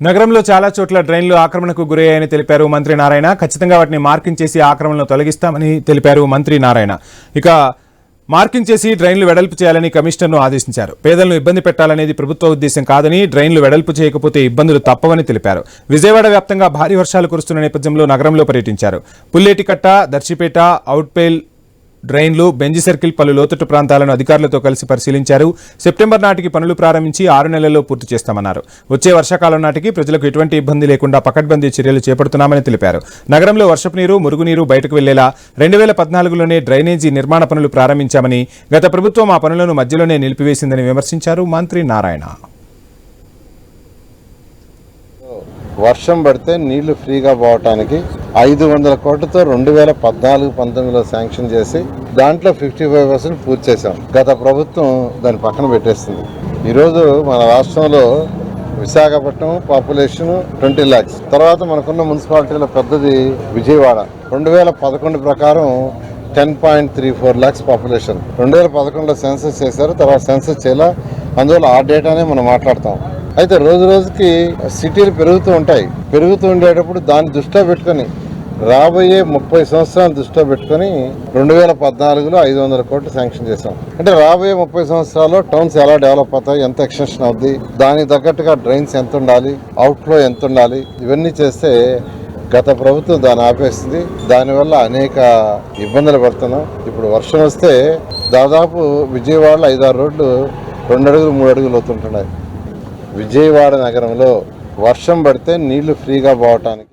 నగరంలో చాలా చోట్ల డ్రైన్లు ఆక్రమణకు గురయ్యాయని తెలిపారు మంత్రి నారాయణ. ఖచ్చితంగా వాటిని మార్కింగ్ చేసి ఆక్రమణను తొలగిస్తామని తెలిపారు మంత్రి నారాయణ. ఇక మార్కింగ్ చేసి డ్రైన్లు వెడల్పు చేయాలని కమిషనర్ను ఆదేశించారు. పేదలను ఇబ్బంది పెట్టాలనేది ప్రభుత్వ ఉద్దేశం కాదని, డ్రైన్లు వెడల్పు చేయకపోతే ఇబ్బందులు తప్పవని తెలిపారు. విజయవాడ వ్యాప్తంగా భారీ వర్షాలు కురుస్తున్న నేపథ్యంలో నగరంలో పర్యటించారు. పుల్లేటికట్ట, దర్శిపేట, అవుట్పేల్ డ్రైన్లు, బెంజి సర్కిల్, పలు లోతట్టు ప్రాంతాలను అధికారులతో కలిసి పరిశీలించారు. సెప్టెంబర్ నాటికి పనులు ప్రారంభించి 6 నెలల్లో పూర్తి చేస్తామన్నారు. వచ్చే వర్షాకాలం నాటికి ప్రజలకు ఎటువంటి ఇబ్బంది లేకుండా పకడ్బందీ చర్యలు చేపడుతున్నామని తెలిపారు. నగరంలో వర్షపు నీరు, మురుగునీరు బయటకు వెళ్లేలా 2014లోనే డ్రైనేజీ నిర్మాణ పనులు ప్రారంభించామని, గత ప్రభుత్వం ఆ పనులను మధ్యలోనే నిలిపివేసిందని విమర్శించారు మంత్రి నారాయణ. వర్షం పడితే నీళ్లు ఫ్రీగా పోవటానికి 500 కోట్లతో 2014-19లో శాంక్షన్ చేసి దాంట్లో 55% పూర్తి చేశాం. గత ప్రభుత్వం దాన్ని పక్కన పెట్టేస్తుంది. ఈరోజు మన రాష్ట్రంలో విశాఖపట్నం పాపులేషన్ 20 lakhs, తర్వాత మనకున్న మున్సిపాలిటీలో పెద్దది విజయవాడ. 2011 ప్రకారం 10.34 lakhs పాపులేషన్. 2011లో సెన్సస్ చేశారు, తర్వాత సెన్సస్ చేయాల. అందువల్ల ఆ డేటానే మనం మాట్లాడతాం. అయితే రోజు రోజుకి సిటీలు పెరుగుతూ ఉంటాయి. పెరుగుతూ ఉండేటప్పుడు దాన్ని దృష్టిలో పెట్టుకొని రాబోయే 30 సంవత్సరాలు దృష్టిలో పెట్టుకొని 2014లో 500 కోట్లు శాంక్షన్ చేశాం. అంటే రాబోయే 30 సంవత్సరాల్లో టౌన్స్ ఎలా డెవలప్ అవుతాయి, ఎంత ఎక్స్టెన్షన్ అవుద్ది, దానికి తగ్గట్టుగా డ్రైన్స్ ఎంత ఉండాలి, అవుట్ఫ్లో ఎంత ఉండాలి, ఇవన్నీ చేస్తే గత ప్రభుత్వం దాన్ని ఆపేస్తుంది. దానివల్ల అనేక ఇబ్బందులు పడుతున్నాం. ఇప్పుడు వర్షం వస్తే దాదాపు విజయవాడలో 5-6 రోడ్లు 2 అడుగులు 3 అడుగులు అవుతుంటున్నాయి. విజయవాడ నగరంలో వర్షం పడితే నీళ్లు ఫ్రీగా పోవటానికి